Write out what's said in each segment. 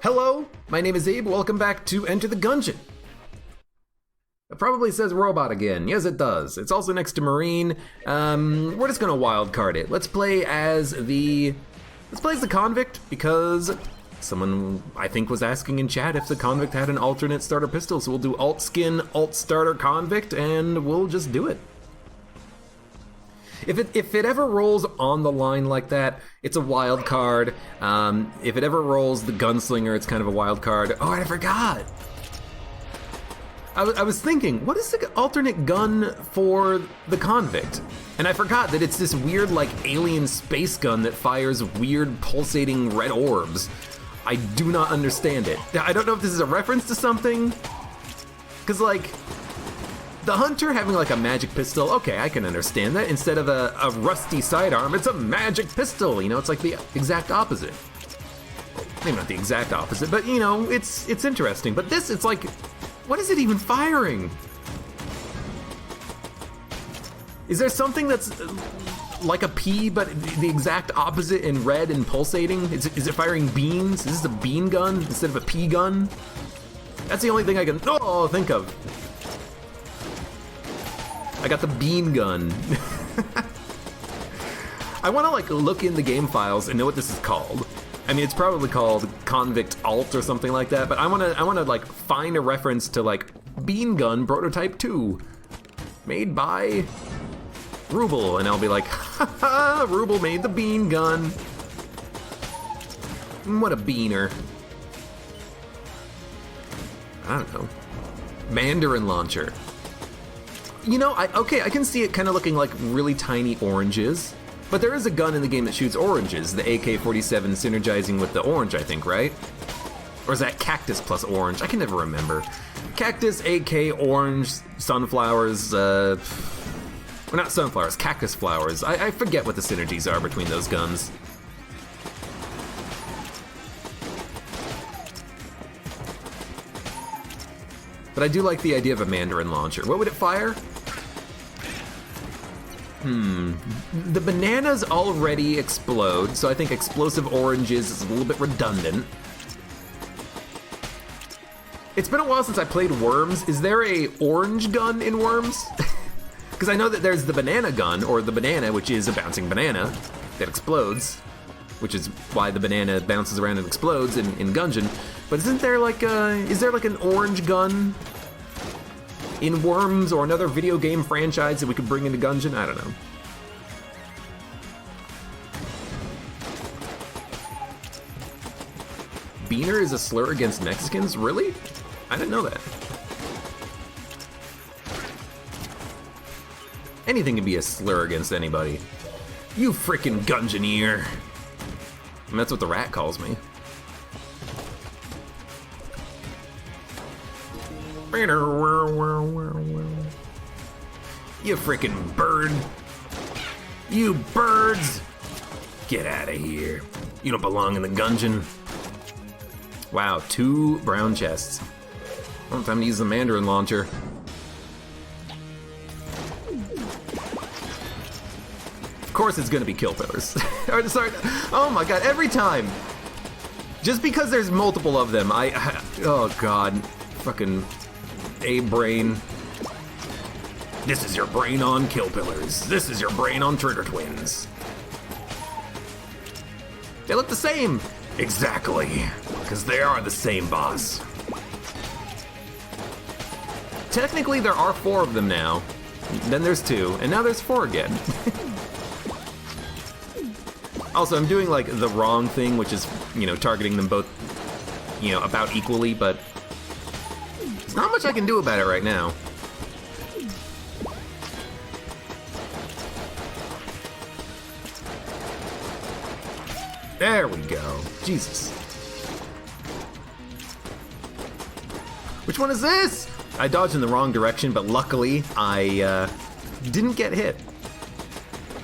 Hello, my name is Abe. Welcome back to Enter the Gungeon. It probably says robot again. Yes, it does. It's also next to Marine. We're just gonna wildcard it. Let's play as the convict because someone I think was asking in chat if the convict had an alternate starter pistol. So we'll do alt skin, alt starter convict, and we'll just do it. If it ever rolls on the line like that, it's a wild card. If it ever rolls the gunslinger, it's kind of a wild card. Oh, I forgot. I was thinking, what is the alternate gun for the convict? And I forgot that it's this weird, like, alien space gun that fires weird pulsating red orbs. I do not understand it. I don't know if this is a reference to something. Because, like, the hunter having like a magic pistol, okay, I can understand that. Instead of a rusty sidearm, it's a magic pistol. You know, it's like the exact opposite. Maybe not the exact opposite, but you know, it's interesting. But this, it's like, what is it even firing? Is there something that's like a P, but the exact opposite in red and pulsating? Is it firing beans? Is this a bean gun instead of a P gun? That's the only thing I can think of. I got the bean gun. I want to like look in the game files and know what this is called. I mean, it's probably called Convict Alt or something like that, but I want to like find a reference to like Bean Gun Prototype 2 made by Ruble, and I'll be like, haha, Ruble made the bean gun. What a beaner. I don't know. Mandarin launcher. You know, I can see it kind of looking like really tiny oranges, but there is a gun in the game that shoots oranges, the AK-47 synergizing with the orange, I think, right? Or is that cactus plus orange? I can never remember. Cactus, AK, orange, sunflowers, well, not sunflowers, cactus flowers. I forget what the synergies are between those guns. But I do like the idea of a Mandarin launcher. What would it fire? The bananas already explode, so I think explosive oranges is a little bit redundant. It's been a while since I played Worms. Is there a orange gun in Worms? Because I know that there's the banana gun, or the banana, which is a bouncing banana that explodes, which is why the banana bounces around and explodes in Gungeon. But isn't there like is there like an orange gun in Worms or another video game franchise that we could bring into Gungeon? I don't know. Beaner is a slur against Mexicans? Really? I didn't know that. Anything can be a slur against anybody. You frickin' Gungeoneer. And that's what the rat calls me. You frickin' bird. You birds. Get out of here. You don't belong in the Gungeon. Wow, 2 brown chests. Well, time to use the Mandarin launcher. Of course it's gonna be kill pillars. Sorry. Oh my god, every time. Just because there's multiple of them, oh god. Fucking A-brain. This is your brain on kill pillars. This is your brain on trigger twins. They look the same. Exactly. Because they are the same boss. Technically there are 4 of them now. Then there's 2, and now there's 4 again. Also, I'm doing like the wrong thing, which is, you know, targeting them both, you know, about equally, but there's not much I can do about it right now. There we go. Jesus. Which one is this? I dodged in the wrong direction, but luckily I didn't get hit.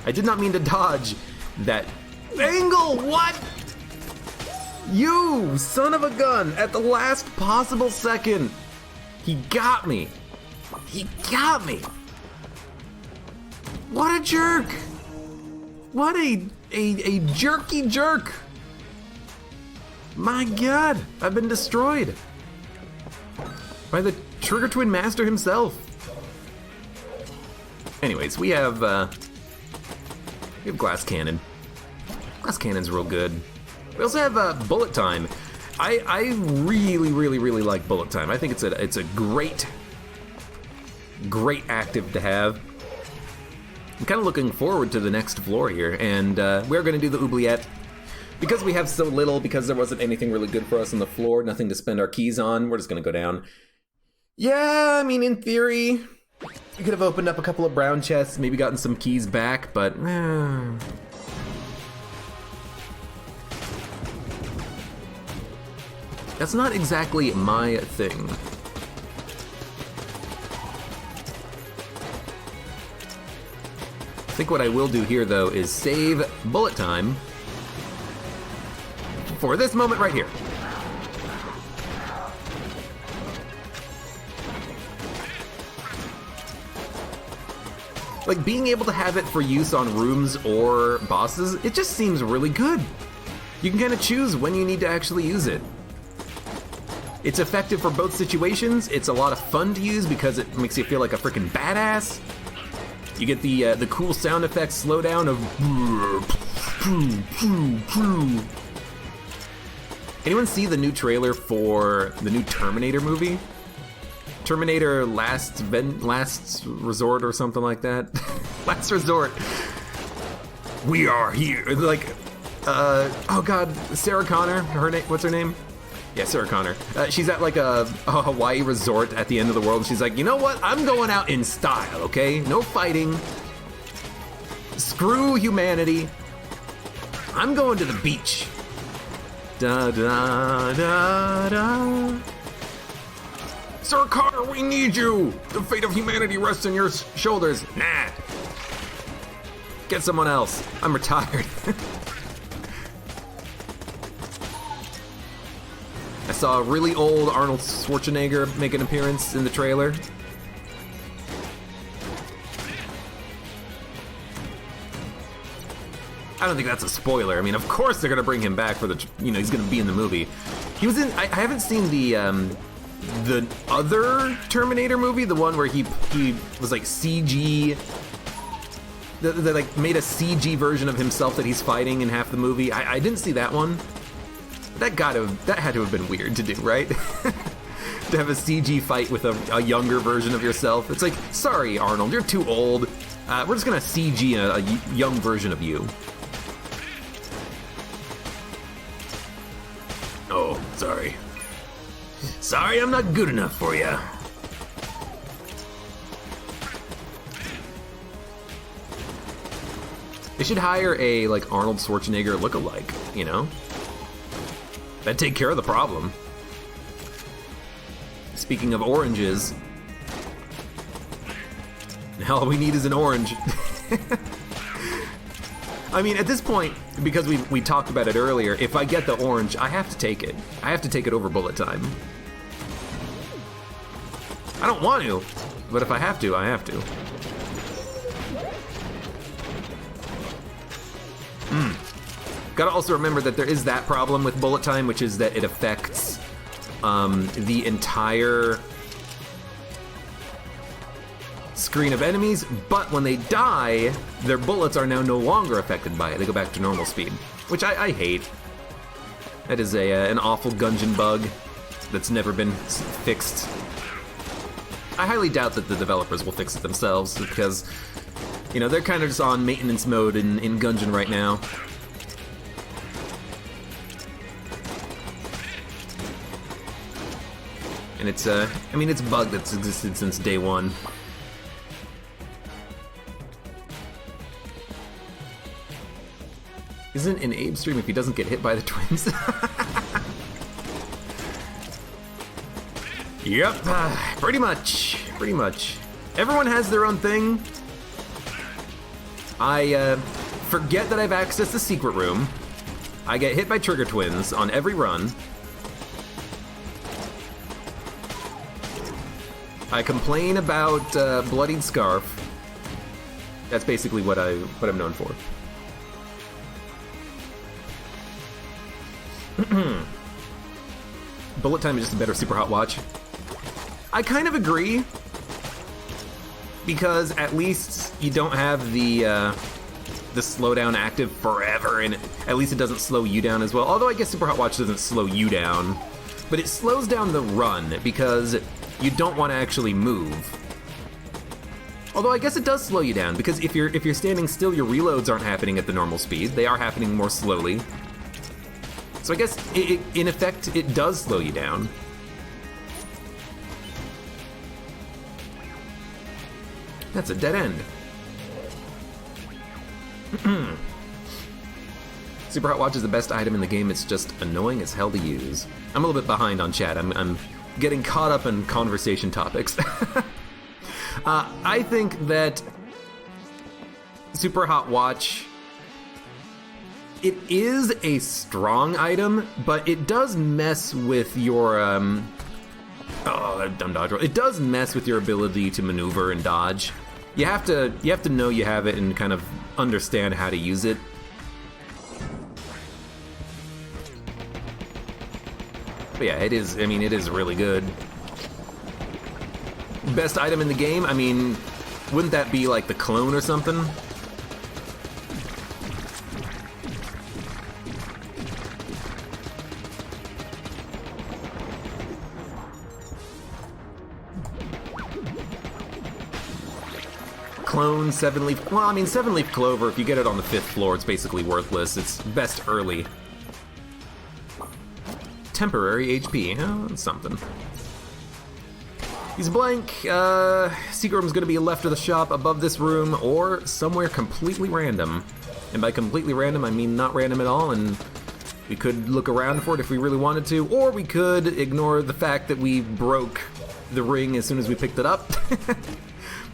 I did not mean to dodge that angle. What? You son of a gun! At the last possible second, he got me. He got me. What a jerk! What a jerky jerk! My god, I've been destroyed by the Trigger Twin Master himself. Anyways, we have Glass Cannon. Glass Cannon's real good. We also have Bullet Time. I really like Bullet Time. I think it's a great active to have. I'm kind of looking forward to the next floor here, and we're going to do the oubliette. Because we have so little, because there wasn't anything really good for us on the floor, nothing to spend our keys on, we're just going to go down. Yeah, I mean, in theory, we could have opened up a couple of brown chests, maybe gotten some keys back, but... That's not exactly my thing. I think what I will do here, though, is save Bullet Time for this moment right here. Like, being able to have it for use on rooms or bosses, it just seems really good. You can kind of choose when you need to actually use it. It's effective for both situations. It's a lot of fun to use because it makes you feel like a freaking badass. You get the cool sound effect slowdown of... Anyone see the new trailer for the new Terminator movie? Terminator Last Resort or something like that? Last Resort. We are here. Like, oh god, Sarah Connor. What's her name? Yeah, Sarah Connor. She's at like a Hawaii resort at the end of the world, and she's like, you know what? I'm going out in style, okay? No fighting. Screw humanity. I'm going to the beach. Da da da da. Sarah Connor, we need you. The fate of humanity rests on your shoulders. Nah. Get someone else. I'm retired. I saw a really old Arnold Schwarzenegger make an appearance in the trailer. I don't think that's a spoiler. I mean, of course they're gonna bring him back for the, he's gonna be in the movie. He was in, I haven't seen the other Terminator movie, the one where he was like CG, they like made a CG version of himself that he's fighting in half the movie. I didn't see that one. That had to have been weird to do, right? To have a CG fight with a younger version of yourself. It's like, sorry, Arnold, you're too old. We're just gonna CG a young version of you. Oh, sorry. Sorry, I'm not good enough for you. They should hire a, like, Arnold Schwarzenegger lookalike, you know? That'd take care of the problem. Speaking of oranges, all we need is an orange. I mean, at this point, because we talked about it earlier, if I get the orange, I have to take it. I have to take it over Bullet Time. I don't want to, but if I have to, I have to. Gotta also remember that there is that problem with Bullet Time, which is that it affects the entire screen of enemies, but when they die, their bullets are now no longer affected by it. They go back to normal speed, which I hate. That is an awful Gungeon bug that's never been fixed. I highly doubt that the developers will fix it themselves, because, they're kind of just on maintenance mode in Gungeon right now. And it's it's a bug that's existed since day one. Isn't an Abe stream if he doesn't get hit by the twins? Yep, pretty much. Everyone has their own thing. I forget that I've accessed the secret room. I get hit by trigger twins on every run. I complain about Bloodied Scarf. That's basically what I'm known for. bullet time is just a better super hot watch. I kind of agree, because at least you don't have the slowdown active forever, and at least it doesn't slow you down as well. Although I guess super hot watch doesn't slow you down, but it slows down the run because you don't want to actually move. Although I guess it does slow you down, because if you're standing still, your reloads aren't happening at the normal speed. They are happening more slowly. So I guess, in effect, it does slow you down. That's a dead end. Super Hot Watch is the best item in the game. It's just annoying as hell to use. I'm a little bit behind on chat. I'm getting caught up in conversation topics. I think that Super Hot Watch, it is a strong item, but it does mess with your, dumb dodge roll. It does mess with your ability to maneuver and dodge. You have to know you have it and kind of understand how to use it. But yeah, it is really good. Best item in the game? I mean, wouldn't that be like the clone or something? Clone, 7-leaf. Well, I mean, 7-leaf clover, if you get it on the 5th floor, it's basically worthless. It's best early. Temporary HP, that's something. He's blank. Secret room's gonna be left of the shop, above this room, or somewhere completely random. And by completely random, I mean not random at all, and we could look around for it if we really wanted to, or we could ignore the fact that we broke the ring as soon as we picked it up.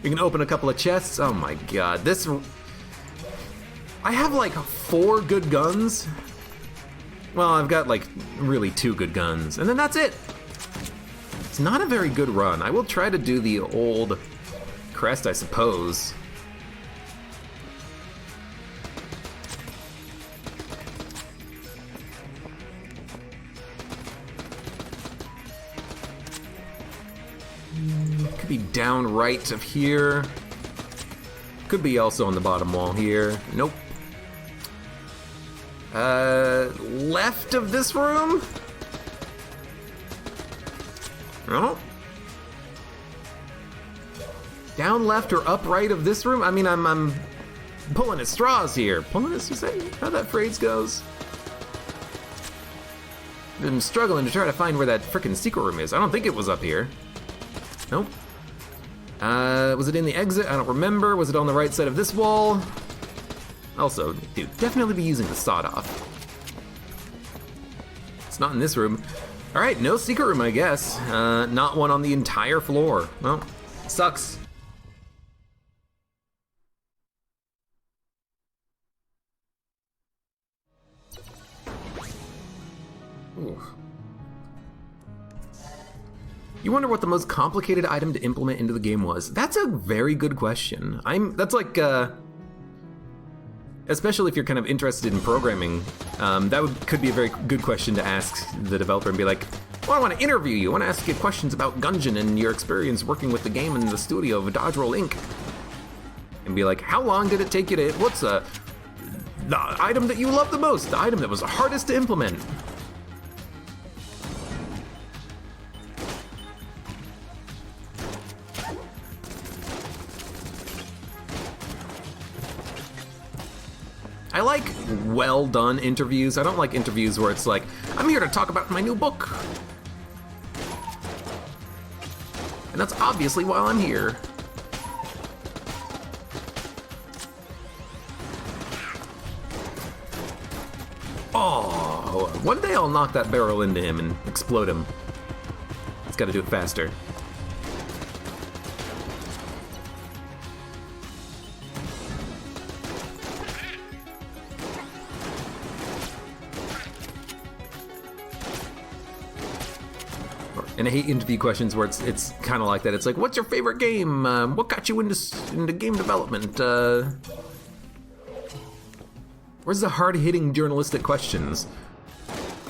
We can open a couple of chests. Oh my god, this... I have like 4 good guns. Well, I've got like really 2 good guns, and then that's it. It's not a very good run. I will try to do the old crest, I suppose. Could be down right of here. Could be also on the bottom wall here. Nope. Left of this room? No. Down left or up right of this room? I mean, I'm pulling at straws here. Pulling at, is that how that phrase goes? I'm struggling to try to find where that frickin' secret room is. I don't think it was up here. Nope. Was it in the exit? I don't remember. Was it on the right side of this wall? Also, dude, definitely be using the sawed-off. It's not in this room. All right, no secret room, I guess. Not one on the entire floor. Well, sucks. Ooh. You wonder what the most complicated item to implement into the game was? That's a very good question. That's like, especially if you're kind of interested in programming, could be a very good question to ask the developer and be like, well, I want to interview you. I want to ask you questions about Gungeon and your experience working with the game in the studio of Dodge Roll Inc. And be like, how long did it take you to, what's the item that you love the most? The item that was the hardest to implement? I like well-done interviews. I don't like interviews where it's like, I'm here to talk about my new book. And that's obviously why I'm here. Oh, one day I'll knock that barrel into him and explode him. It's gotta do it faster. And I hate interview questions where it's kind of like that. It's like, what's your favorite game? What got you into game development? Where's the hard-hitting journalistic questions?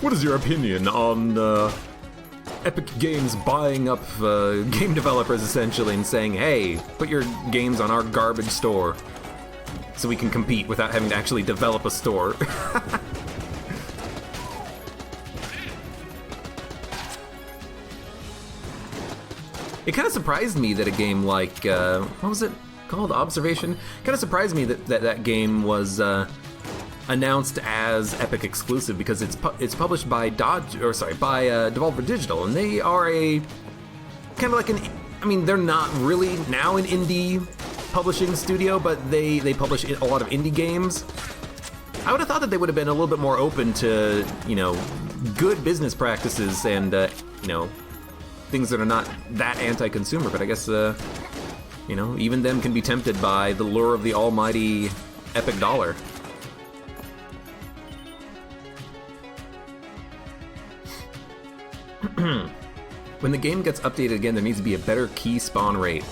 What is your opinion on Epic Games buying up game developers essentially and saying, hey, put your games on our garbage store so we can compete without having to actually develop a store. It kind of surprised me that a game like, what was it called? Observation? Kind of surprised me that game was announced as Epic exclusive, because it's published by Devolver Digital, and they are a kind of like they're not really now an indie publishing studio, but they publish a lot of indie games. I would have thought that they would have been a little bit more open to, good business practices and, things that are not that anti-consumer, but I guess, even them can be tempted by the lure of the almighty Epic dollar. When the game gets updated again, there needs to be a better key spawn rate.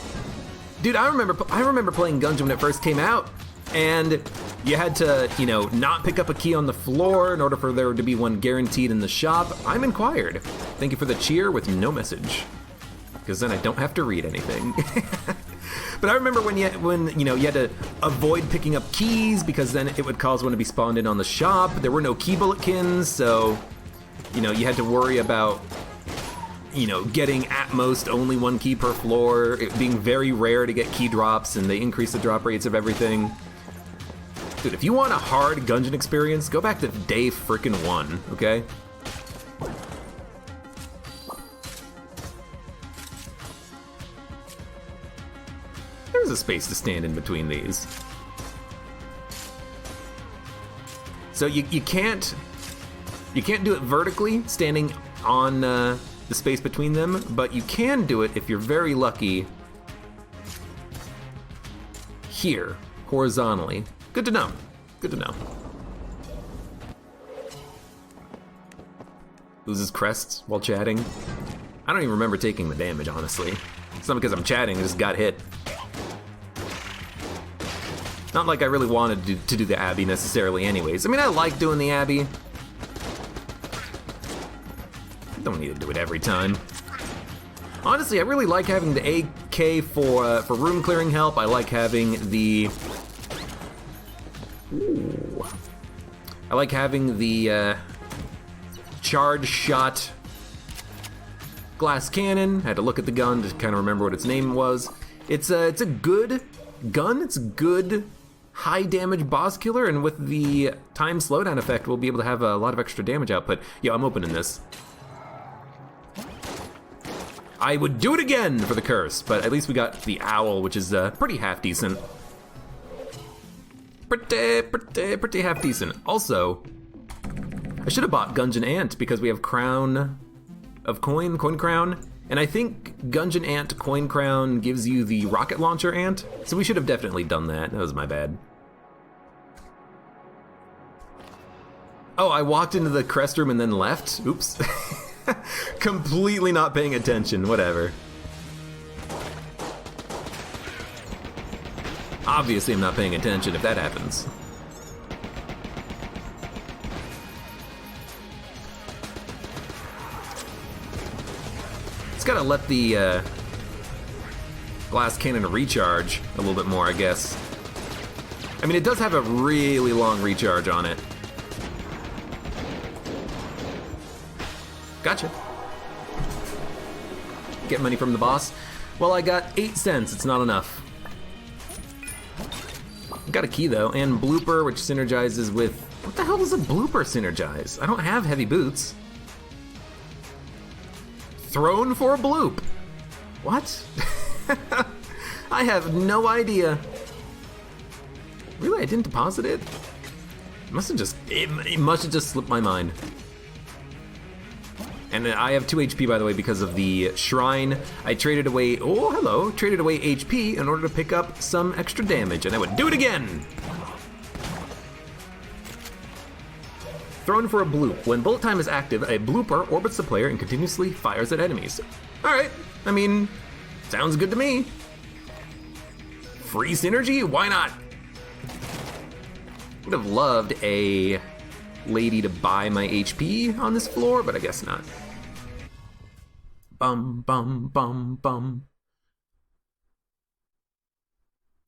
Dude, I remember playing Gungeon when it first came out, and you had to, not pick up a key on the floor in order for there to be one guaranteed in the shop. I'm inquired. Thank you for the cheer with no message, because then I don't have to read anything. But I remember when you had to avoid picking up keys, because then it would cause one to be spawned in on the shop. There were no key bulletkins, so you had to worry about getting at most only one key per floor, it being very rare to get key drops, and they increase the drop rates of everything. Dude, if you want a hard Gungeon experience, go back to day frickin' 1, okay? There's a space to stand in between these. So you can't do it vertically, standing on the space between them, but you can do it if you're very lucky here, horizontally. Good to know. Good to know. Loses crests while chatting. I don't even remember taking the damage, honestly. It's not because I'm chatting, I just got hit. Not like I really wanted to do the Abby necessarily anyways. I mean, I like doing the Abby. Don't need to do it every time. Honestly, I really like having the AK for room clearing help. I like having the... Ooh. I like having the charge shot glass cannon. I had to look at the gun to kind of remember what its name was. It's a good gun. It's a good high damage boss killer, and with the time slowdown effect, we'll be able to have a lot of extra damage output. Yo, I'm opening this. I would do it again for the curse, but at least we got the owl, which is pretty half decent. Pretty half decent. Also, I should have bought Gungeon Ant because we have Crown of Coin Crown, and I think Gungeon Ant Coin Crown gives you the rocket launcher ant, so we should have definitely done that. That was my bad. Oh, I walked into the crest room and then left? Oops. Completely not paying attention, whatever. Obviously I'm not paying attention if that happens. It's gotta let the glass cannon recharge a little bit more, I guess. I mean, it does have a really long recharge on it. Gotcha. Get money from the boss. Well, I got 8 cents. It's not enough. Got a key, though, and blooper, which synergizes with... What the hell does a blooper synergize? I don't have heavy boots. Thrown for a bloop. What? I have no idea. Really? I didn't deposit it? It must have just slipped my mind. And I have 2 HP, by the way, because of the shrine. I traded away, oh, hello, traded away HP in order to pick up some extra damage, and I would do it again! Thrown for a bloop. When bullet time is active, a blooper orbits the player and continuously fires at enemies. Alright, I mean, sounds good to me. Free synergy? Why not? Would have loved a lady to buy my HP on this floor, but I guess not. Bum, bum, bum, bum.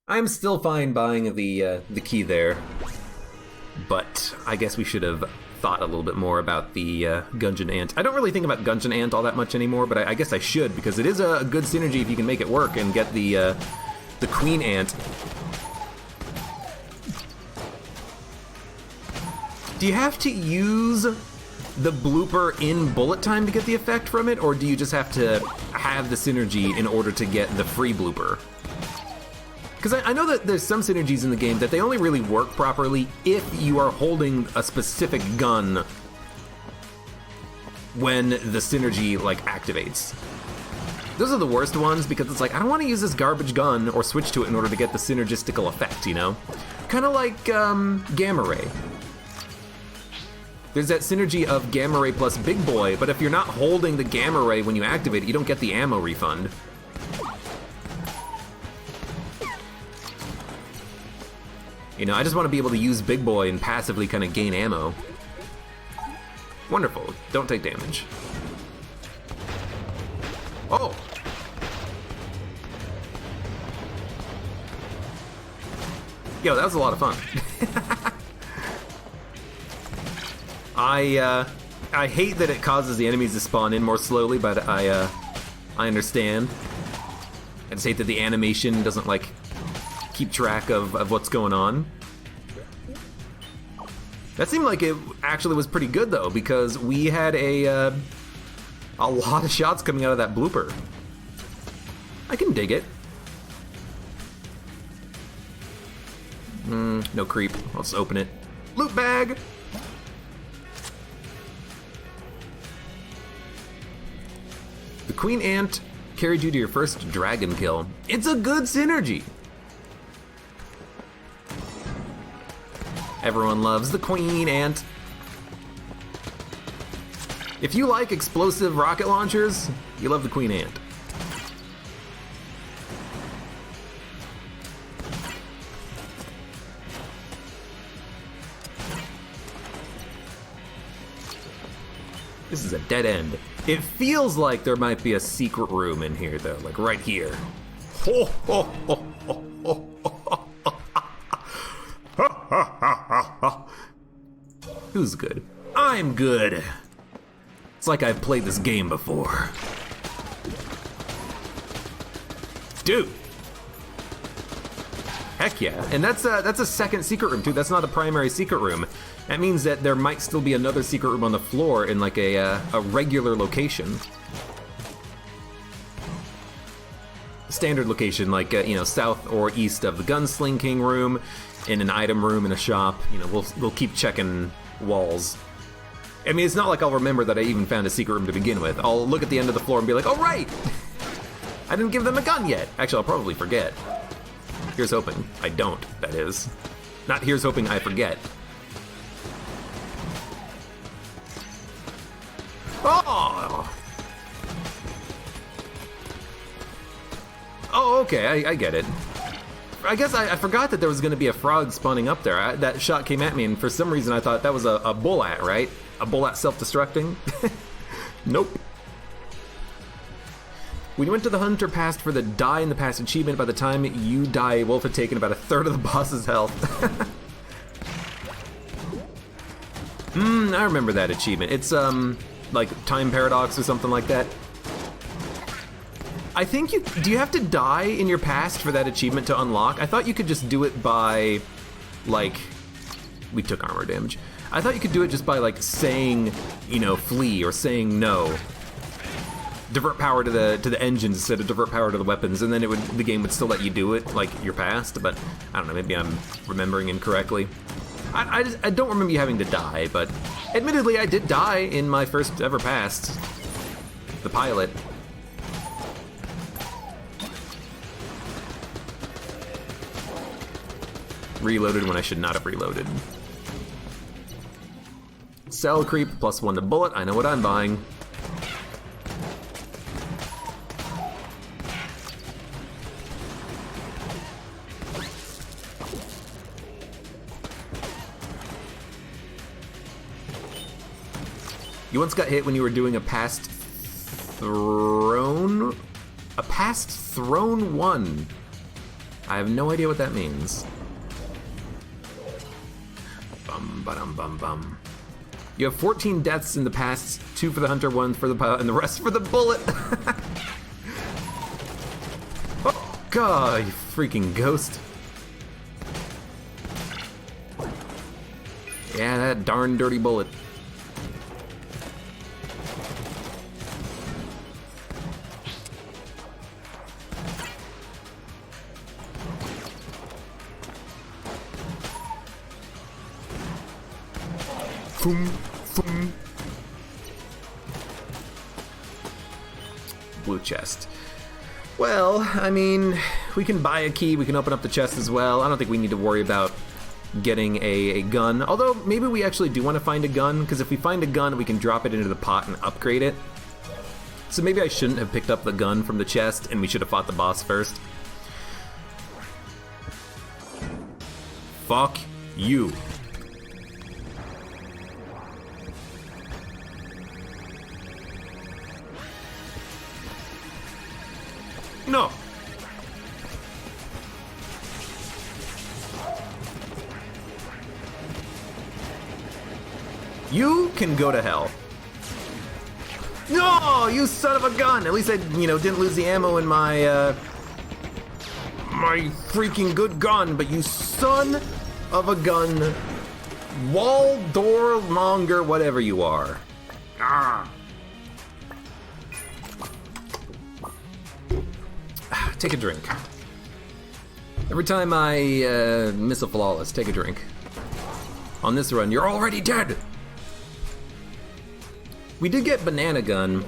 I'm still fine buying the key there, but I guess we should have thought a little bit more about the Gungeon Ant. I don't really think about Gungeon Ant all that much anymore, but I guess I should, because it is a good synergy if you can make it work and get the Queen Ant. Do you have to use the blooper in bullet time to get the effect from it, or do you just have to have the synergy in order to get the free blooper? Because I know that there's some synergies in the game that they only really work properly if you are holding a specific gun when the synergy, like, activates. Those are the worst ones, because it's like, I don't want to use this garbage gun or switch to it in order to get the synergistical effect, you know? Kind of like Gamma Ray. There's that synergy of Gamma Ray plus Big Boy, but if you're not holding the Gamma Ray when you activate it, you don't get the ammo refund. You know, I just want to be able to use Big Boy and passively kind of gain ammo. Wonderful. Don't take damage. Oh! Yo, that was a lot of fun. I hate that it causes the enemies to spawn in more slowly, but I understand. I just hate that the animation doesn't, like, keep track of what's going on. That seemed like it actually was pretty good, though, because we had a lot of shots coming out of that blooper. I can dig it. No creep. Let's open it. Loot bag! The Queen Ant carried you to your first dragon kill. It's a good synergy! Everyone loves the Queen Ant. If you like explosive rocket launchers, you love the Queen Ant. This is a dead end. It feels like there might be a secret room in here, though, like right here. Ho, ho, ho, ho, ho, ho. Who's good? I'm good. It's like I've played this game before. Dude. Heck yeah. And that's a second secret room, too. That's not a primary secret room. That means that there might still be another secret room on the floor in like a regular location. Standard location, like, you know, south or east of the Gunsling King room, in an item room in a shop. You know, we'll keep checking walls. I mean, it's not like I'll remember that I even found a secret room to begin with. I'll look at the end of the floor and be like, oh right! I didn't give them a gun yet. Actually, I'll probably forget. Here's hoping. I don't, that is. Not here's hoping I forget. Oh! Oh, okay, I get it. I guess I forgot that there was going to be a frog spawning up there. That shot came at me, and for some reason I thought that was a bullet, right? A bullet self-destructing? Nope. When you went to the Hunter Pass for the Die in the Past achievement, by the time you die, Wolf had taken about a third of the boss's health. I remember that achievement. It's, like, time paradox or something like that. I think do you have to die in your past for that achievement to unlock? I thought you could just do it by, like, we took armor damage. I thought you could do it just by, like, saying, you know, flee or saying no. Divert power to the engines instead of divert power to the weapons, and then the game would still let you do it, like, your past, but I don't know, maybe I'm remembering incorrectly. I don't remember you having to die, but admittedly I did die in my first ever past. The pilot. Reloaded when I should not have reloaded. Cell creep, +1 to bullet, I know what I'm buying. You once got hit when you were doing a past thrown... A past thrown 1. I have no idea what that means. Bum, ba-dum, bum, bum. You have 14 deaths in the past, 2 for the hunter, 1 for the pilot, and the rest for the bullet. Oh, God, you freaking ghost. Yeah, that darn dirty bullet. Boom, boom. Blue chest. Well, I mean, we can buy a key, we can open up the chest as well. I don't think we need to worry about getting a gun. Although, maybe we actually do want to find a gun, because if we find a gun, we can drop it into the pot and upgrade it. So maybe I shouldn't have picked up the gun from the chest, and we should have fought the boss first. Fuck you. No! You can go to hell. No, you son of a gun! At least I, didn't lose the ammo in my, my freaking good gun, but you son of a gun, wall door monger, whatever you are. Ah. Take a drink. Every time I miss a flawless, take a drink. On this run, you're already dead! We did get Banana Gun,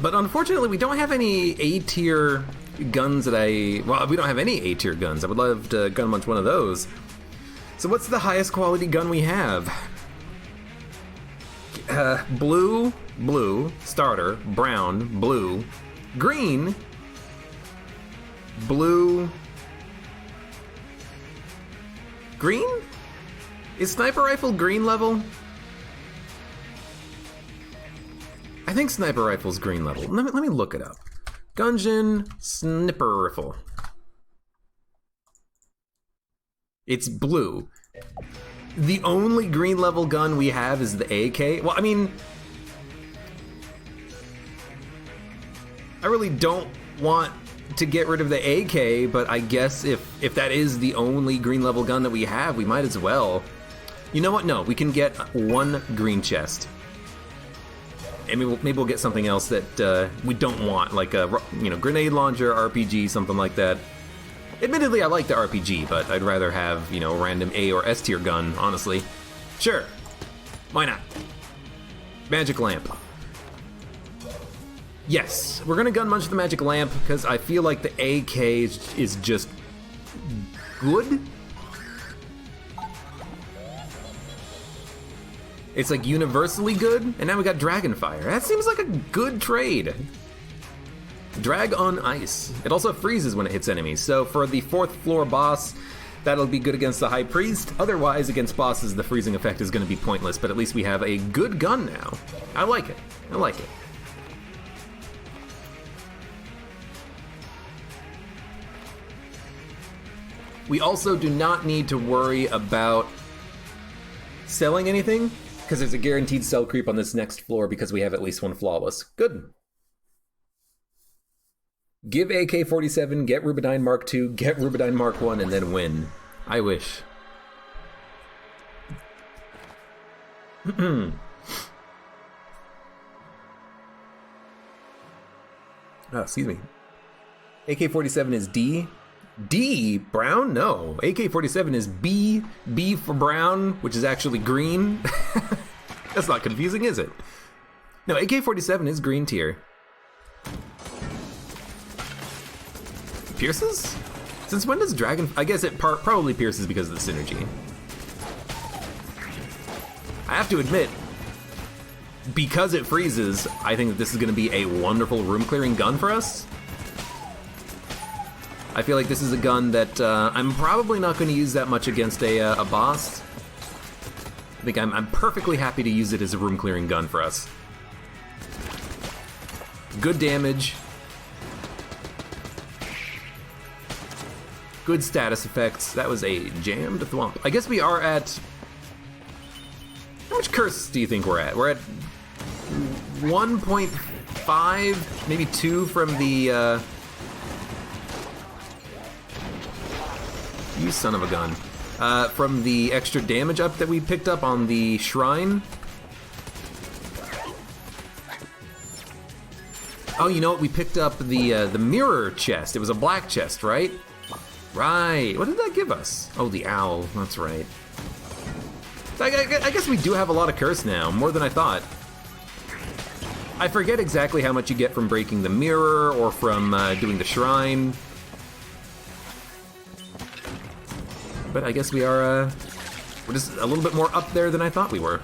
but unfortunately we don't have any A-tier guns that well, we don't have any A-tier guns. I would love to gun munch one of those. So what's the highest quality gun we have? Blue, starter, brown, blue, green, blue, green? Is sniper rifle green level? I think sniper rifle's green level. Let me look it up. Gungeon sniper rifle. It's blue. The only green level gun we have is the AK. Well, I mean, I really don't want to get rid of the AK, but I guess if that is the only green level gun that we have, we might as well. You know what? No, we can get one green chest. And maybe we'll get something else that we don't want, like a grenade launcher, RPG, something like that. Admittedly, I like the RPG, but I'd rather have, a random A or S tier gun, honestly. Sure. Why not? Magic lamp. Yes, we're gonna gun munch the magic lamp because I feel like the AK is just good. It's like universally good, and now we got Dragonfire. That seems like a good trade. Drag on ice. It also freezes when it hits enemies, so for the 4th floor boss, that'll be good against the High Priest. Otherwise, against bosses, the freezing effect is gonna be pointless, but at least we have a good gun now. I like it. I like it. We also do not need to worry about selling anything, because there's a guaranteed sell creep on this next floor because we have at least one flawless. Good. Give AK-47, get Rubenine Mark II, get Rubenine Mark I, and then win. I wish. Oh, excuse me. AK-47 is D. D? Brown? No. AK-47 is B. B for brown, which is actually green. That's not confusing, is it? No, AK-47 is green tier. Pierces? Since when does Dragon... I guess it probably pierces because of the synergy. I have to admit, because it freezes, I think that this is going to be a wonderful room-clearing gun for us. I feel like this is a gun that I'm probably not going to use that much against a boss. I think I'm perfectly happy to use it as a room-clearing gun for us. Good damage. Good status effects. That was a jammed thwomp. I guess we are at... How much curse do you think we're at? We're at 1.5, maybe 2 from the... You son of a gun. From the extra damage up that we picked up on the shrine. Oh, you know what? We picked up the mirror chest. It was a black chest, right? Right. What did that give us? Oh, the owl. That's right. I guess we do have a lot of curse now, more than I thought. I forget exactly how much you get from breaking the mirror or from doing the shrine. But I guess we are, we're just a little bit more up there than I thought we were.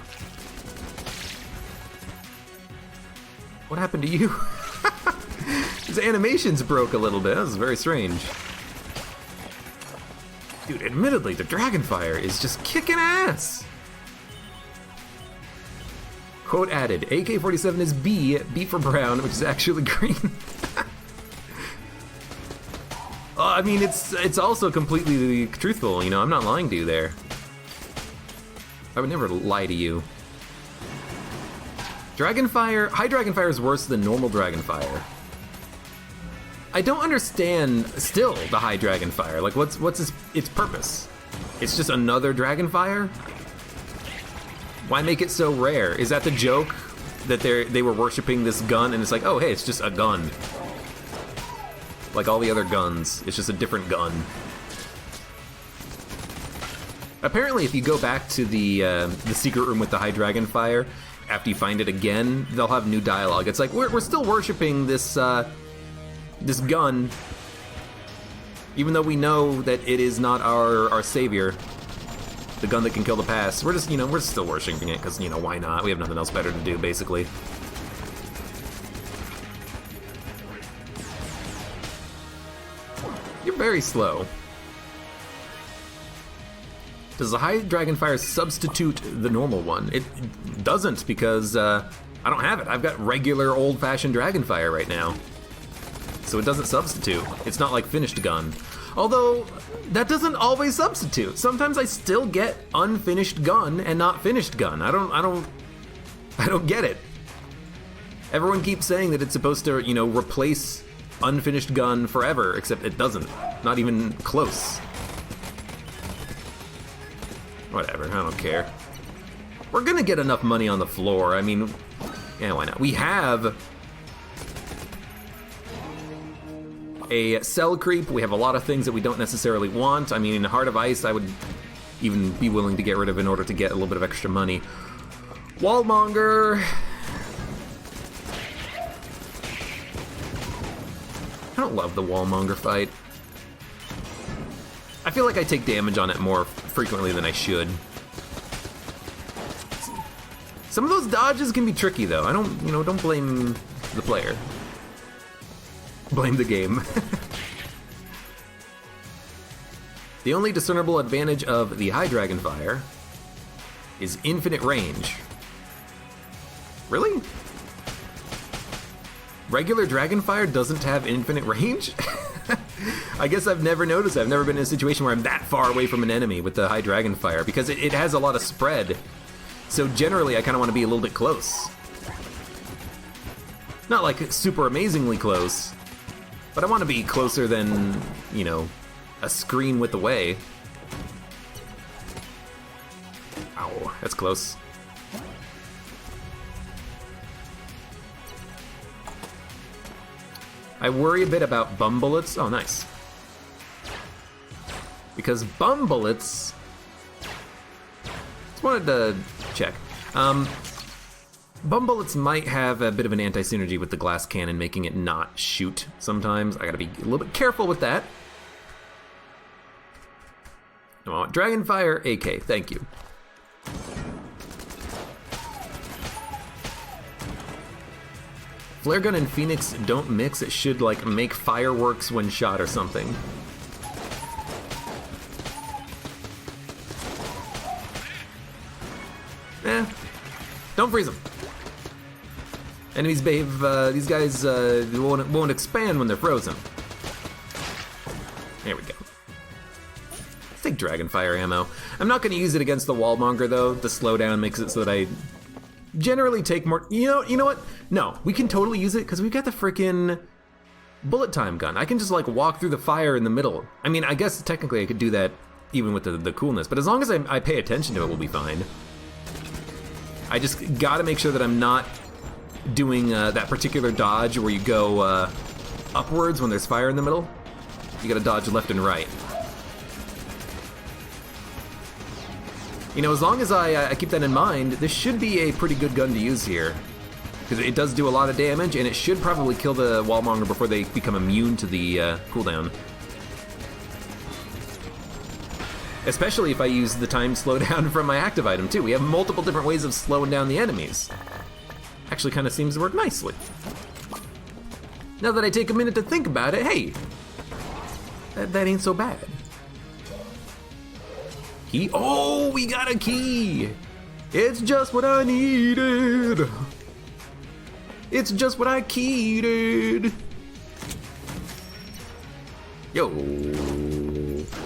What happened to you? His animations broke a little bit. That was very strange. Dude, admittedly, the Dragonfire is just kicking ass. Quote added, AK-47 is B, B for brown, which is actually green. I mean, it's also completely truthful, you know, I'm not lying to you there. I would never lie to you. Dragonfire, High Dragonfire is worse than normal Dragonfire. I don't understand, still, the High Dragonfire. Like, what's its purpose? It's just another Dragonfire? Why make it so rare? Is that the joke? That they were worshipping this gun and it's like, oh hey, it's just a gun. Like all the other guns, it's just a different gun. Apparently, if you go back to the secret room with the High Dragonfire, after you find it again, they'll have new dialogue. It's like, we're still worshipping this this gun, even though we know that it is not our savior, the gun that can kill the past. We're just, you know, we're still worshipping it because, you know, why not? We have nothing else better to do, basically. You're very slow. Does the High Dragonfire substitute the normal one? It doesn't, because I don't have it. I've got regular old-fashioned Dragonfire right now. So it doesn't substitute. It's not like finished gun. Although, that doesn't always substitute. Sometimes I still get unfinished gun and not finished gun. I don't get it. Everyone keeps saying that it's supposed to, you know, replace unfinished gun forever, except it doesn't. Not even close. Whatever, I don't care. We're gonna get enough money on the floor. I mean, yeah, why not? We have a cell creep. We have a lot of things that we don't necessarily want. I mean, in Heart of Ice, I would even be willing to get rid of in order to get a little bit of extra money. Wallmonger. I don't love the Wallmonger fight. I feel like I take damage on it more frequently than I should. Some of those dodges can be tricky, though. I don't, you know, don't blame the player. Blame the game. The only discernible advantage of the High Dragonfire is infinite range. Really? Regular Dragonfire doesn't have infinite range? I guess I've never noticed. I've never been in a situation where I'm that far away from an enemy with the High Dragonfire, because it has a lot of spread. So generally, I kind of want to be a little bit close. Not like super amazingly close, but I want to be closer than, you know, a screen width away. Ow, that's close. I worry a bit about bum bullets. Oh, nice. Because bum bullets... Just wanted to check. Bum bullets might have a bit of an anti-synergy with the glass cannon, making it not shoot sometimes. I gotta be a little bit careful with that. No, Dragonfire AK, thank you. Flare gun and Phoenix don't mix. It should, like, make fireworks when shot or something. Don't freeze them. Enemies behave, these guys won't expand when they're frozen. There we go. Let's take Dragonfire ammo. I'm not going to use it against the Wallmonger though. The slowdown makes it so that I generally take more. You know what? No, we can totally use it because we've got the freaking bullet time gun. I can just like walk through the fire in the middle. I mean, I guess technically I could do that even with the coolness, but as long as I pay attention to it, we'll be fine. I just gotta make sure that I'm not doing that particular dodge where you go upwards when there's fire in the middle. You gotta dodge left and right. You know, as long as I keep that in mind, this should be a pretty good gun to use here. Because it does do a lot of damage, and it should probably kill the Wallmonger before they become immune to the cooldown. Especially if I use the time slowdown from my active item, too. We have multiple different ways of slowing down the enemies. Actually kind of seems to work nicely. Now that I take a minute to think about it, hey, that ain't so bad. Key? Oh, we got a key! It's just what I needed! It's just what I keyed. Yo.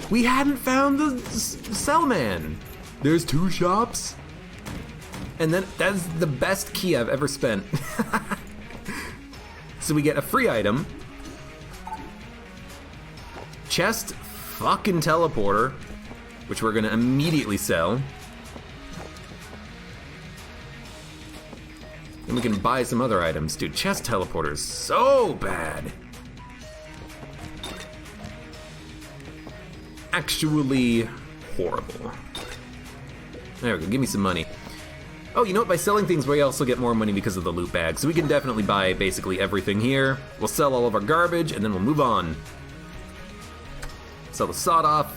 We hadn't found the Cellman. There's 2 shops. And then that's the best key I've ever spent. So we get a free item. Chest fucking teleporter, which we're gonna immediately sell. And we can buy some other items. Dude, chest teleporter is so bad. Actually horrible. There we go, give me some money. Oh, you know what? By selling things, we also get more money because of the loot bag. So we can definitely buy basically everything here. We'll sell all of our garbage, and then we'll move on. Sell the sawed off.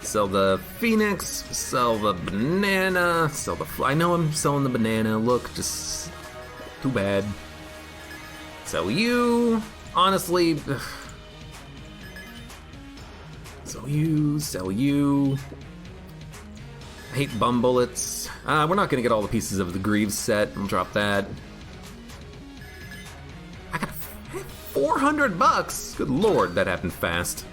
Sell the Phoenix, sell the banana, sell the I know I'm selling the banana, look, just too bad. Sell you, honestly. Ugh. Sell you. I hate bum bullets. We're not gonna get all the pieces of the Greaves set, we'll drop that. I got 400 bucks, good lord, that happened fast.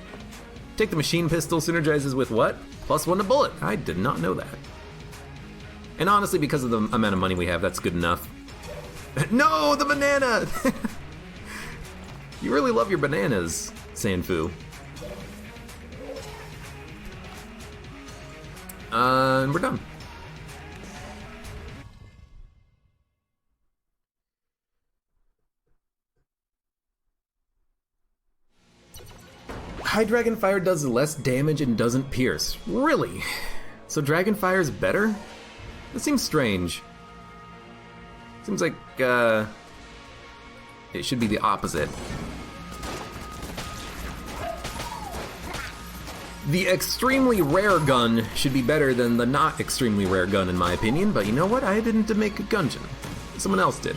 Take the machine pistol, synergizes with what? +1 to bullet. I did not know that. And honestly, because of the amount of money we have, that's good enough. No, the banana! You really love your bananas, Sanfu. And we're done. High Dragonfire does less damage and doesn't pierce. Really? So Dragonfire's better? That seems strange. Seems like, it should be the opposite. The extremely rare gun should be better than the not extremely rare gun in my opinion, but you know what? I didn't make a Gungeon. Someone else did.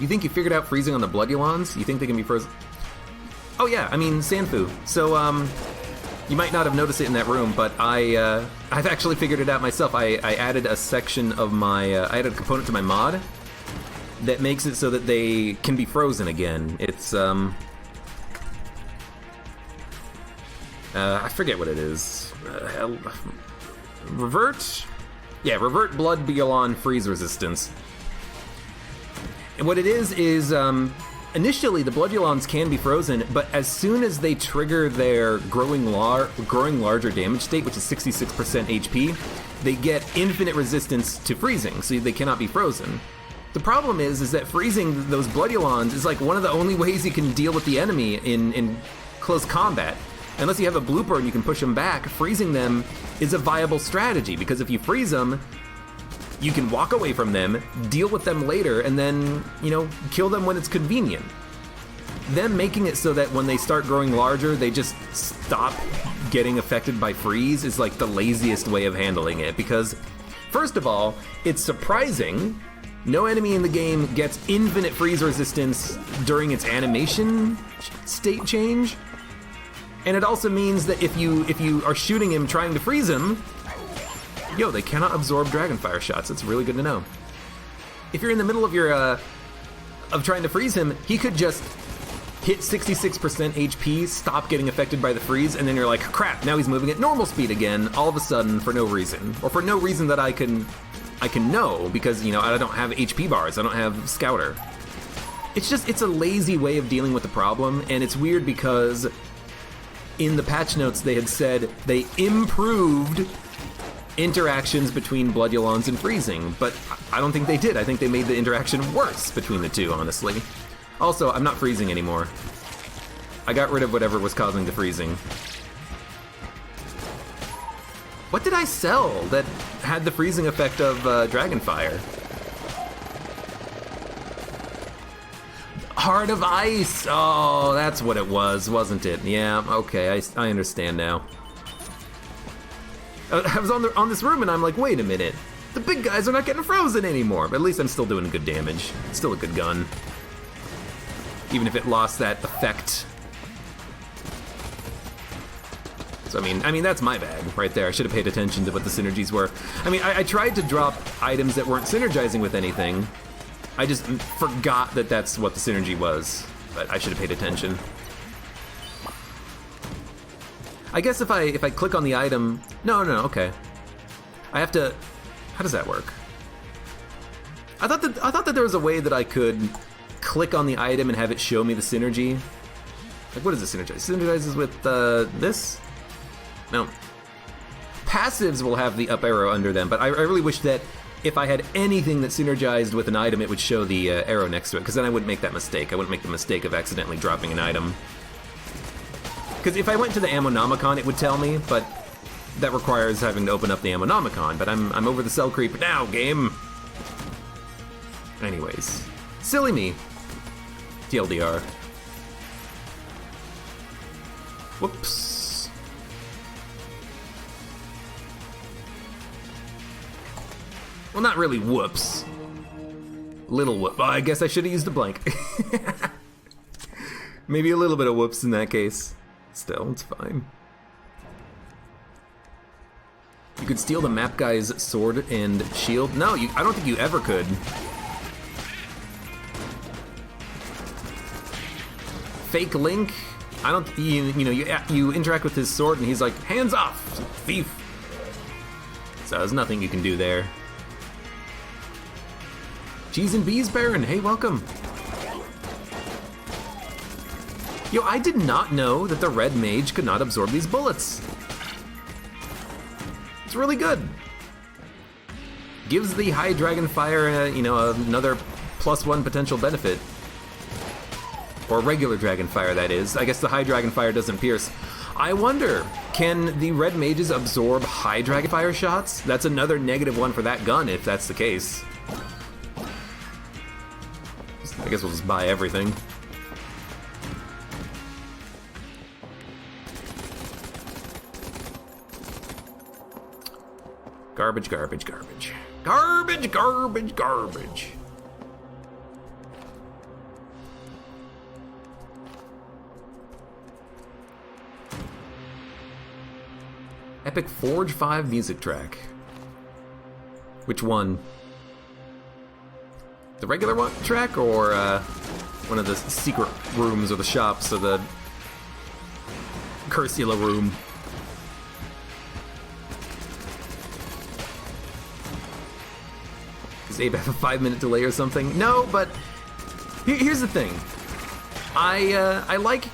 You think you figured out freezing on the Bloodulons? You think they can be frozen? Oh yeah, I mean, Sanfu. So, you might not have noticed it in that room, but I've actually figured it out myself. I added a section of my, I added a component to my mod that makes it so that they can be frozen again. It's, I forget what it is. Revert? Yeah, revert Bloodulon freeze resistance. And what it is, initially the Bloodulons can be frozen, but as soon as they trigger their growing larger damage state, which is 66% HP, they get infinite resistance to freezing, so they cannot be frozen. The problem is that freezing those Bloodulons is like one of the only ways you can deal with the enemy in close combat. Unless you have a blooper and you can push them back, freezing them is a viable strategy, because if you freeze them, you can walk away from them, deal with them later, and then, you know, kill them when it's convenient. Them making it so that when they start growing larger, they just stop getting affected by freeze is like the laziest way of handling it, because first of all, it's surprising. No enemy in the game gets infinite freeze resistance during its animation state change. And it also means that if you are shooting him trying to freeze him, yo, they cannot absorb Dragonfire shots. That's really good to know. if you're in the middle of your of trying to freeze him, he could just hit 66% HP, stop getting affected by the freeze, and then you're like, crap, now he's moving at normal speed again, all of a sudden, for no reason. Or for no reason that I can know, because, you know, I don't have HP bars, I don't have Scouter. It's a lazy way of dealing with the problem, and it's weird because in the patch notes they had said they improved interactions between Bloodulons and freezing, but I don't think they did. I think they made the interaction worse between the two, honestly. Also, I'm not freezing anymore. I got rid of whatever was causing the freezing. What did I sell that had the freezing effect of Dragonfire? Heart of Ice! Oh, that's what it was, wasn't it? Yeah, okay, I understand now. I was on this room and I'm like, wait a minute. The big guys are not getting frozen anymore. But at least I'm still doing good damage. It's still a good gun. Even if it lost that effect. So I mean that's my bad right there. I should have paid attention to what the synergies were. I mean, I tried to drop items that weren't synergizing with anything. I just forgot that that's what the synergy was. But I should have paid attention. I guess if I click on the item, no, okay. I have to. How does that work? I thought that there was a way that I could click on the item and have it show me the synergy. Like, what does it synergize? Synergizes with this? No. Passives will have the up arrow under them, but I really wish that if I had anything that synergized with an item, it would show the arrow next to it, because then I wouldn't make that mistake. I wouldn't make the mistake of accidentally dropping an item. Because if I went to the Ammonomicon, it would tell me, but that requires having to open up the Ammonomicon. But I'm over the cell creep now, game. Anyways, silly me. TLDR. Whoops. Well, not really whoops. Little whoop. Oh, I guess I should have used a blank. Maybe a little bit of whoops in that case. Still, it's fine. You could steal the map guy's sword and shield? No, I don't think you ever could. Fake Link? I don't. You interact with his sword and he's like, hands off, thief. So there's nothing you can do there. Cheese and Bees Baron, hey, welcome. Yo, I did not know that the red mage could not absorb these bullets. It's really good. Gives the high Dragonfire, another +1 potential benefit. Or regular Dragonfire, that is. I guess the high Dragonfire doesn't pierce. I wonder, can the red mages absorb high Dragonfire shots? That's another -1 for that gun, if that's the case. I guess we'll just buy everything. Garbage, garbage, garbage. Garbage, garbage, garbage. Epic Forge 5 music track. Which one? The regular one track, or one of the secret rooms or the shops or the Cursula room? Does Abe have a 5-minute delay or something? No, but here's the thing. I like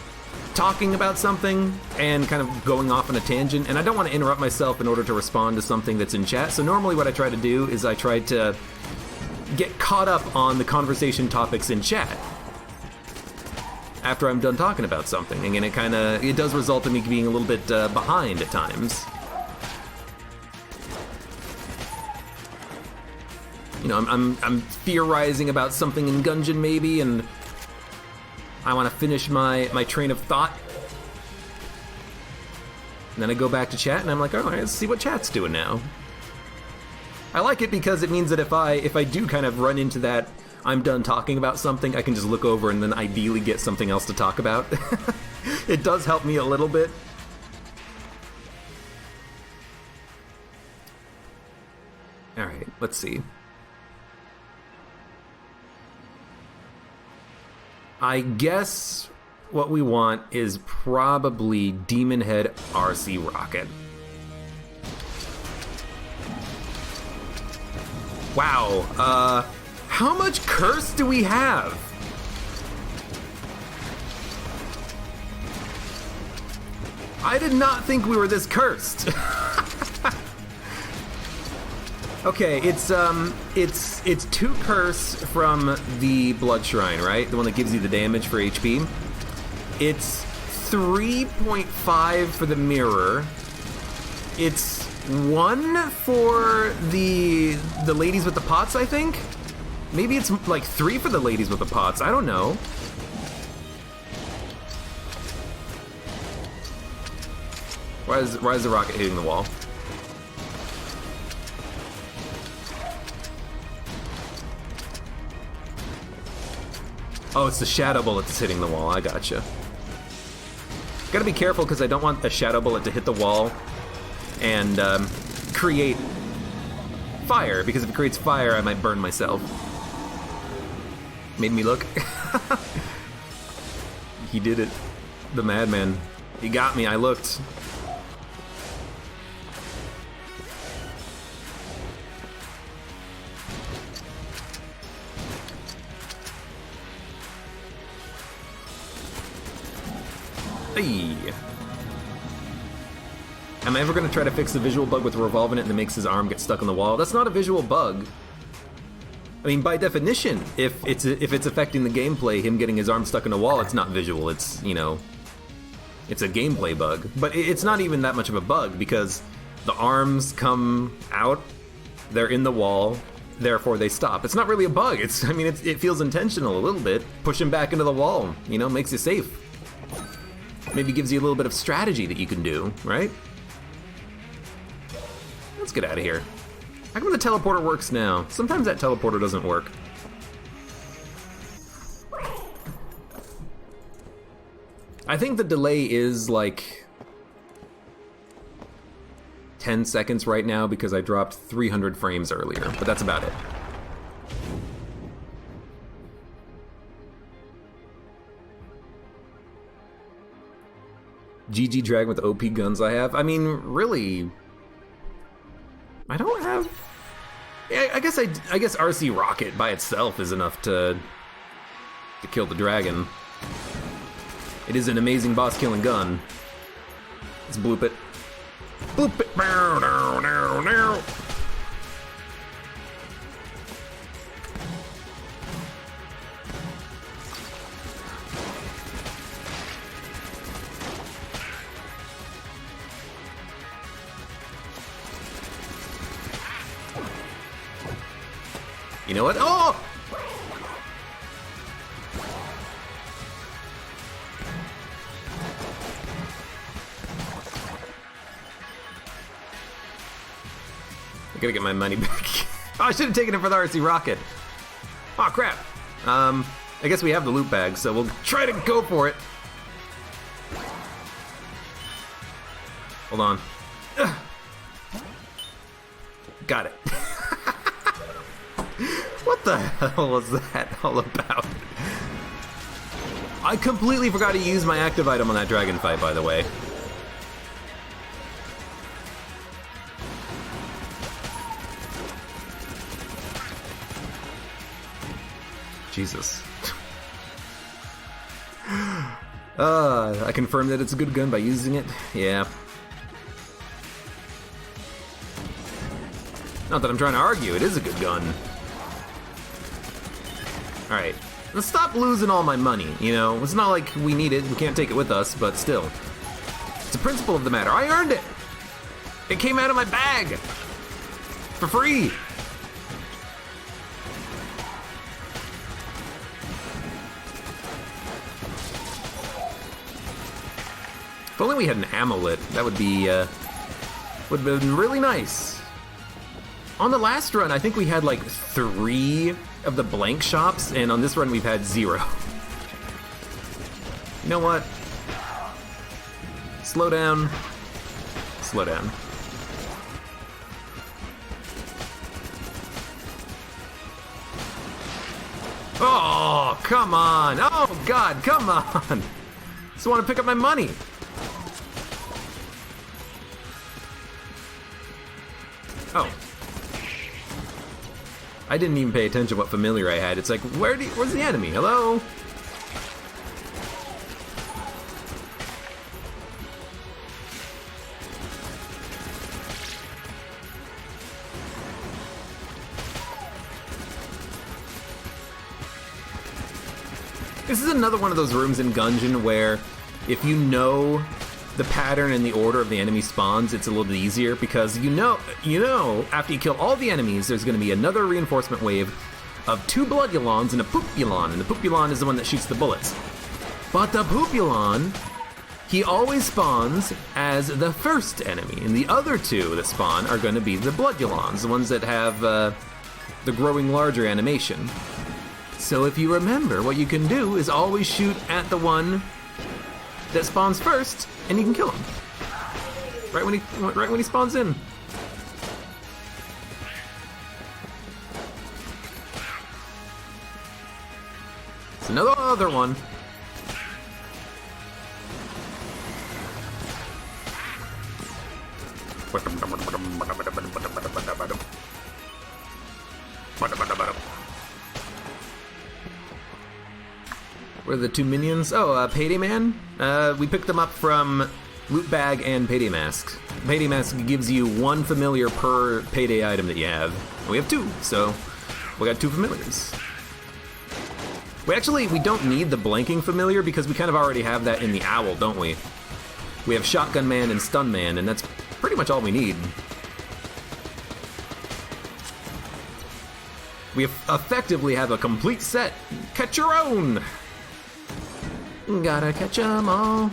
talking about something and kind of going off on a tangent, and I don't want to interrupt myself in order to respond to something that's in chat. So normally what I try to do is I try to get caught up on the conversation topics in chat after I'm done talking about something, and it does result in me being a little bit behind at times. You know, I'm theorizing about something in Gungeon maybe, and I want to finish my train of thought. And then I go back to chat, and I'm like, all right, let's see what chat's doing now. I like it because it means that if I do kind of run into that I'm done talking about something, I can just look over and then ideally get something else to talk about. It does help me a little bit. All right, let's see. I guess what we want is probably Demon Head RC Rocket. Wow, how much curse do we have? I did not think we were this cursed. Okay, it's 2 curse from the Blood Shrine, right? The one that gives you the damage for HP. It's 3.5 for the mirror. It's 1 for the ladies with the pots, I think? Maybe it's like 3 for the ladies with the pots, I don't know. Why is the rocket hitting the wall? Oh, it's the shadow bullet that's hitting the wall, I gotcha. Gotta be careful because I don't want a shadow bullet to hit the wall and create fire, because if it creates fire, I might burn myself. Made me look. He did it. The madman. He got me, I looked. Hey. Am I ever going to try to fix the visual bug with revolving it and it makes his arm get stuck in the wall? That's not a visual bug. I mean, by definition, if it's affecting the gameplay, him getting his arm stuck in a wall, it's not visual. It's, you know, it's a gameplay bug. But it's not even that much of a bug because the arms come out, they're in the wall, therefore they stop. It's not really a bug. It's, I mean, it feels intentional a little bit. Push him back into the wall, you know, makes you safe. Maybe gives you a little bit of strategy that you can do, right? Let's get out of here. How come the teleporter works now? Sometimes that teleporter doesn't work. I think the delay is like 10 seconds right now because I dropped 300 frames earlier, but that's about it. GG Dragon with the OP guns I have. I mean, really, I don't have. Yeah, I guess RC Rocket by itself is enough to kill the dragon. It is an amazing boss killing gun. Let's bloop it. Bloop it. Bow, dow, dow, dow. You know what? Oh! I gotta get my money back. Oh, I should have taken it for the RC Rocket. Oh, crap. I guess we have the loot bag, so we'll try to go for it. Hold on. Ugh. Got it. What the hell was that all about? I completely forgot to use my active item on that dragon fight, by the way. Jesus. I confirmed that it's a good gun by using it. Yeah. Not that I'm trying to argue, it is a good gun. Alright, let's stop losing all my money, you know? It's not like we need it, we can't take it with us, but still. It's the principle of the matter. I earned it! It came out of my bag! For free! If only we had an amulet, that would be, would have been really nice. On the last run, I think we had like 3 of the blank shops, and on this run we've had 0. You know what? Slow down. Slow down. Oh! Oh, come on. Oh, God, come on. Just want to pick up my money. Oh. I didn't even pay attention what familiar I had. It's like, where's the enemy? Hello? This is another one of those rooms in Gungeon where if you know the pattern and the order of the enemy spawns, it's a little bit easier because you know, after you kill all the enemies, there's going to be another reinforcement wave of 2 Bloodulons and a Poopulon, and the Poopulon is the one that shoots the bullets. But the Poopulon, he always spawns as the first enemy, and the other 2 that spawn are going to be the Bloodulons, the ones that have the growing larger animation. So if you remember, what you can do is always shoot at the one that spawns first, and you can kill him. Right when he spawns in. It's another one. Where are the 2 minions? Oh, Payday Man. We picked them up from Loot Bag and Payday Mask. Payday Mask gives you 1 familiar per Payday item that you have. And we have 2, so we got 2 familiars. We don't need the blanking familiar because we kind of already have that in the Owl, don't we? We have Shotgun Man and Stun Man, and that's pretty much all we need. We effectively have a complete set. Catch your own! Gotta catch 'em all.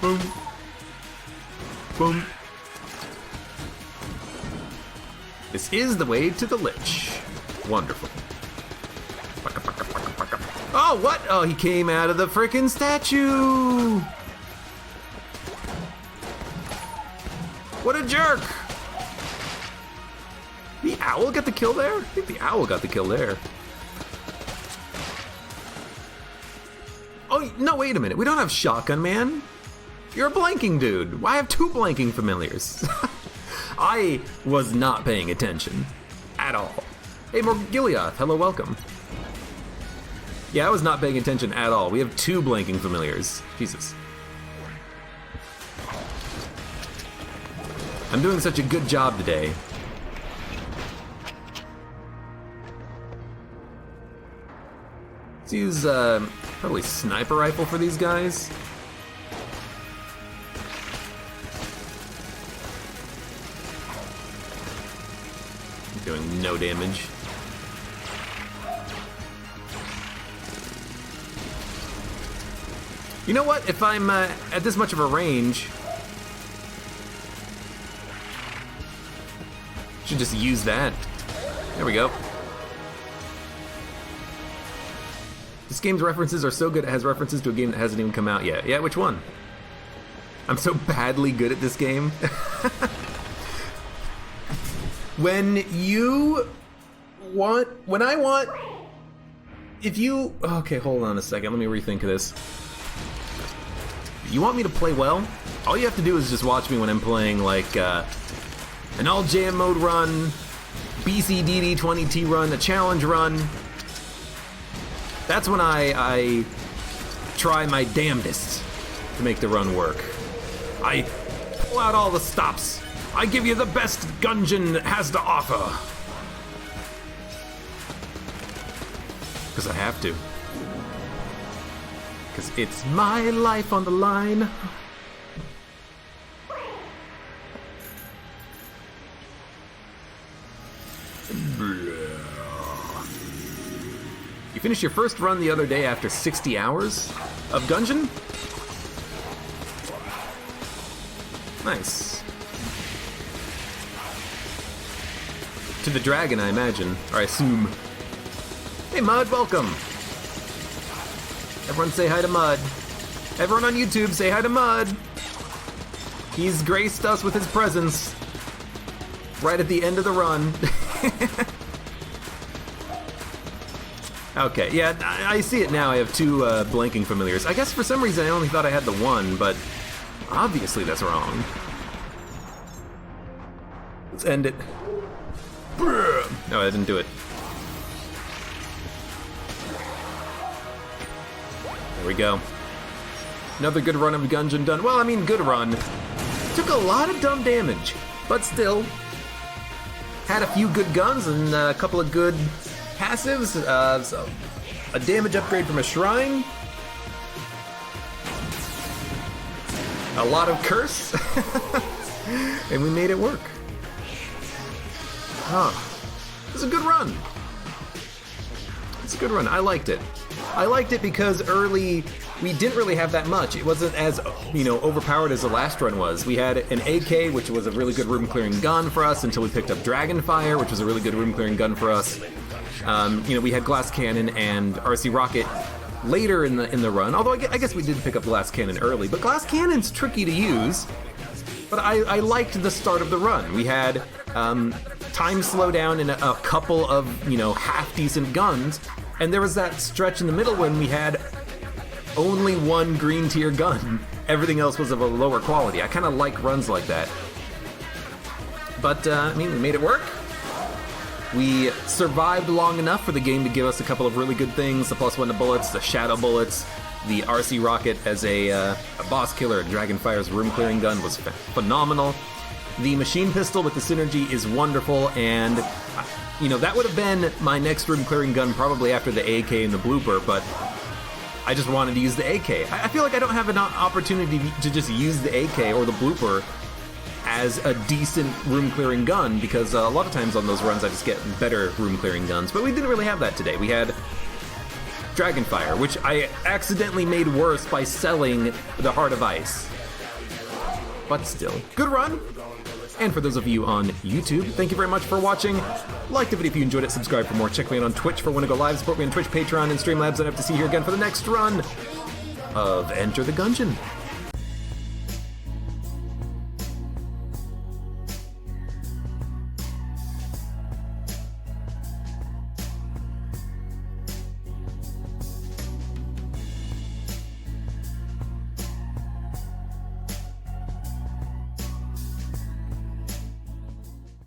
Boom. Boom. This is the way to the Lich. Wonderful. Oh, what? Oh, he came out of the frickin' statue! What a jerk! The Owl got the kill there? I think the Owl got the kill there. Oh, no, wait a minute. We don't have Shotgun Man. You're a blanking dude. Why have 2 blanking familiars? I was not paying attention. At all. Hey, Morgiliath. Hello, welcome. Yeah, I was not paying attention at all. We have 2 blanking familiars. Jesus. I'm doing such a good job today. Let's use probably sniper rifle for these guys. Doing no damage. You know what? If I'm at this much of a range, should just use that. There we go. This game's references are so good it has references to a game that hasn't even come out yet. Yeah, which one? I'm so badly good at this game. Okay, hold on a second, let me rethink this. You want me to play well? All you have to do is just watch me when I'm playing like an all jam mode run, BCDD20T run, a challenge run. That's when I try my damnedest to make the run work. I pull out all the stops. I give you the best Gungeon has to offer. Because I have to. Because it's my life on the line. You finished your first run the other day after 60 hours of Gungeon? Nice. To the dragon, I imagine, or I assume. Hey, Mud, welcome. Everyone say hi to Mud. Everyone on YouTube, say hi to Mud. He's graced us with his presence right at the end of the run. Okay, yeah, I see it now. I have 2 blanking familiars. I guess for some reason I only thought I had the 1, but obviously that's wrong. Let's end it. No, I didn't do it. There we go. Another good run of Gungeon done. Well, I mean, good run. Took a lot of dumb damage, but still had a few good guns and a couple of good passives. So a damage upgrade from a shrine. A lot of curse. And we made it work. It was a good run. It's a good run. I liked it. I liked it because early we didn't really have that much. It wasn't as, overpowered as the last run was. We had an AK, which was a really good room-clearing gun for us until we picked up Dragonfire, which was a really good room-clearing gun for us. We had Glass Cannon and RC Rocket later in the run, although I guess we did pick up Glass Cannon early. But Glass Cannon's tricky to use, but I liked the start of the run. We had time slowdown in a couple of, half-decent guns, and there was that stretch in the middle when we had only 1 green tier gun. Everything else was of a lower quality. I kind of like runs like that. But, we made it work. We survived long enough for the game to give us a couple of really good things. The +1 to bullets, the shadow bullets, the RC Rocket as a boss killer, a Dragonfire's room clearing gun was phenomenal. The machine pistol with the synergy is wonderful, and that would have been my next room clearing gun probably after the AK and the blooper, but I just wanted to use the AK. I feel like I don't have an opportunity to just use the AK or the blooper as a decent room clearing gun, because a lot of times on those runs I just get better room clearing guns, but we didn't really have that today. We had Dragonfire, which I accidentally made worse by selling the Heart of Ice. But still, good run. And for those of you on YouTube, thank you very much for watching. Like the video if you enjoyed it, subscribe for more, check me out on Twitch for when I go live, support me on Twitch, Patreon, and Streamlabs, and I hope to see you here again for the next run of Enter the Gungeon.